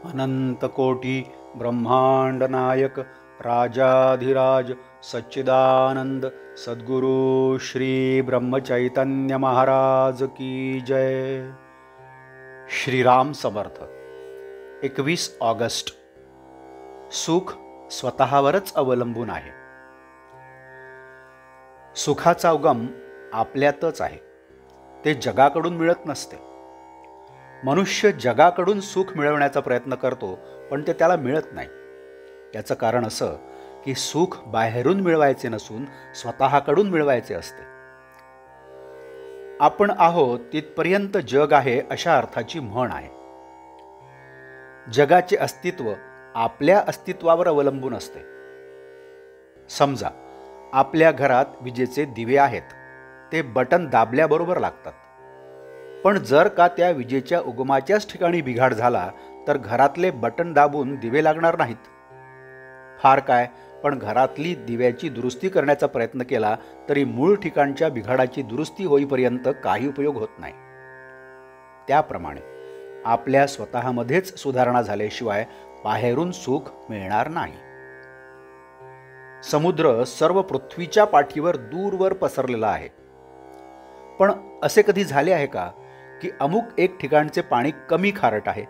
अनंतकोटी ब्रह्मांड नायक राजाधिराज सच्चिदानंद सद्गुरु श्री ब्रह्मचैतन्य महाराज की जय। श्रीराम समर्थ। 21 ऑगस्ट। सुख स्वतःवरच अवलंबून आहे। सुखाचा उगम आपल्यातच आहे, ते जगाकडून मिळत नसते। मनुष्य जगाकडून सुख मिळवण्याचा प्रयत्न करतो, पण ते त्याला मिळत नाही। याचं कारण असं की सुख बाहेरून मिळवायचे नसून स्वतःकडून मिळवायचे असते। आपण आहोत तिथपर्यंत जग आहे अशा अर्थाची म्हण आहे। जगाचे अस्तित्व आपल्या अस्तित्वावर अवलंबून असते। समजा आपल्या घरात विजेचे दिवे आहेत, ते बटन दाबल्याबरोबर लागतात। पण जर का त्या विजेच्या उगमाच्याच ठिकाणी बिघाड झाला तर घरातले बटन दाबून दिवे लागणार नाहीत। फार काय, पण घरातली दिव्याची दुरुस्ती करण्याचा प्रयत्न केला तरी मूळ ठिकाणच्या बिघाडाची दुरुस्ती होईपर्यंत काही उपयोग होत नाही। त्याप्रमाणे आपल्या स्वतःमध्येच सुधारणा झाल्याशिवाय बाहेरून सुख मिळणार नाही। समुद्र सर्व पृथ्वीच्या पाठीवर दूरवर पसरलेला आहे, पण असे कधी झाले आहे का की अमुक एक ठिकाणचे पाणी कमी खारट आहे?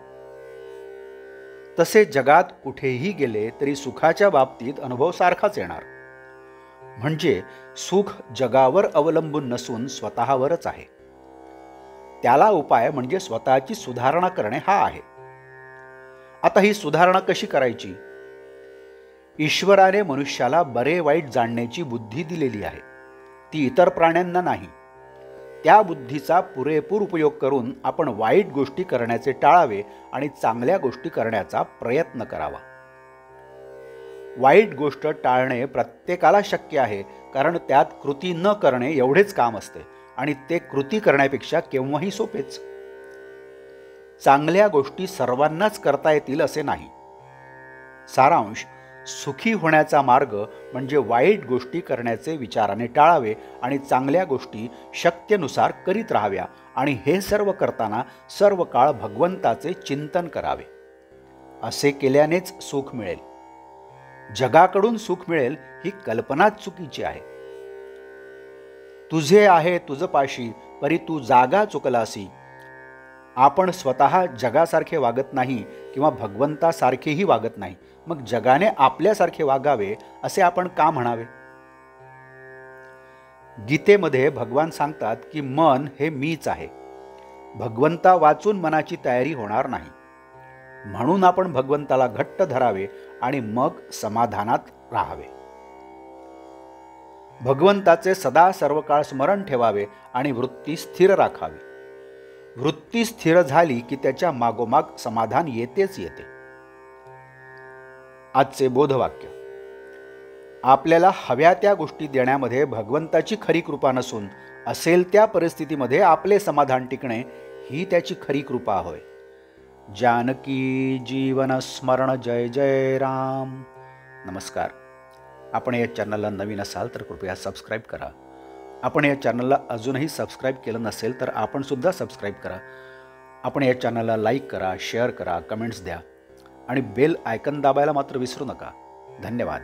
तसे जगात कुठेही गेले तरी सुखाच्या बाबतीत अनुभव सारखाच येणार। म्हणजे सुख जगावर अवलंबून नसून स्वतःवरच आहे। त्याला उपाय म्हणजे स्वतःची सुधारणा करणे हा आहे। आता ही सुधारणा कशी करायची? ईश्वराने मनुष्याला बरे वाईट जाणण्याची बुद्धी दिलेली आहे, ती इतर प्राण्यांना नाही। त्या बुद्धीचा पुरेपूर उपयोग करून आपण वाईट गोष्टी करण्याचे टाळावे आणि चांगल्या गोष्टी करण्याचा प्रयत्न करावा। वाईट गोष्ट टाळणे प्रत्येकाला शक्य आहे, कारण त्यात कृती न करणे एवढेच काम असते आणि ते कृती करण्यापेक्षा केव्हाही सोपेच। चांगल्या गोष्टी सर्वांनाच करता येतील असे नाही। सारांश, सुखी होण्याचा मार्ग म्हणजे वाईट गोष्टी करण्याचे विचाराने टाळावे आणि चांगल्या गोष्टी शक्यनुसार करीत राहाव्या आणि हे सर्व करताना सर्व काळ भगवंताचे चिंतन करावे। असे केल्यानेच सुख मिळेल। जगाकडून सुख मिळेल ही कल्पनाच चुकीची आहे। तुझे आहे तुझ पाशी परी तू जागा चुकलासी। आपण स्वतः जगासारखे वागत नाही किंवा भगवंतासारखेही वागत नाही, मग जगाने आपल्यासारखे वागावे असे आपण का म्हणावे? गीतेमध्ये भगवान सांगतात की मन हे मीच आहे। भगवंता वाचून मनाची तयारी होणार नाही, म्हणून आपण भगवंताला घट्ट धरावे आणि मग समाधानात राहावे। भगवंताचे सदा सर्व काळ स्मरण ठेवावे आणि वृत्ती स्थिर राखावी। वृत्ती स्थिर झाली की त्याच्या मागोमाग समाधान येतेच येते। आजचे बोधवाक्य: आपल्याला हव्या त्या गोष्टी देण्यामध्ये भगवंताची खरी कृपा नसून असेल त्या परिस्थितीमध्ये आपले समाधान टिकणे ही त्याची खरी कृपा होय। जानकी जीवन स्मरण जय जय राम। नमस्कार। आपण या चॅनलला नवीन असाल तर कृपया सबस्क्राईब करा। आपण या चॅनलला अजूनही सबस्क्राईब केलं नसेल तर आपण सुद्धा सबस्क्राईब करा। आपण या चॅनलला लाईक करा, शेअर करा, कमेंट्स द्या आणि बेल आयकन दाबायला मात्र विसरू नका। धन्यवाद।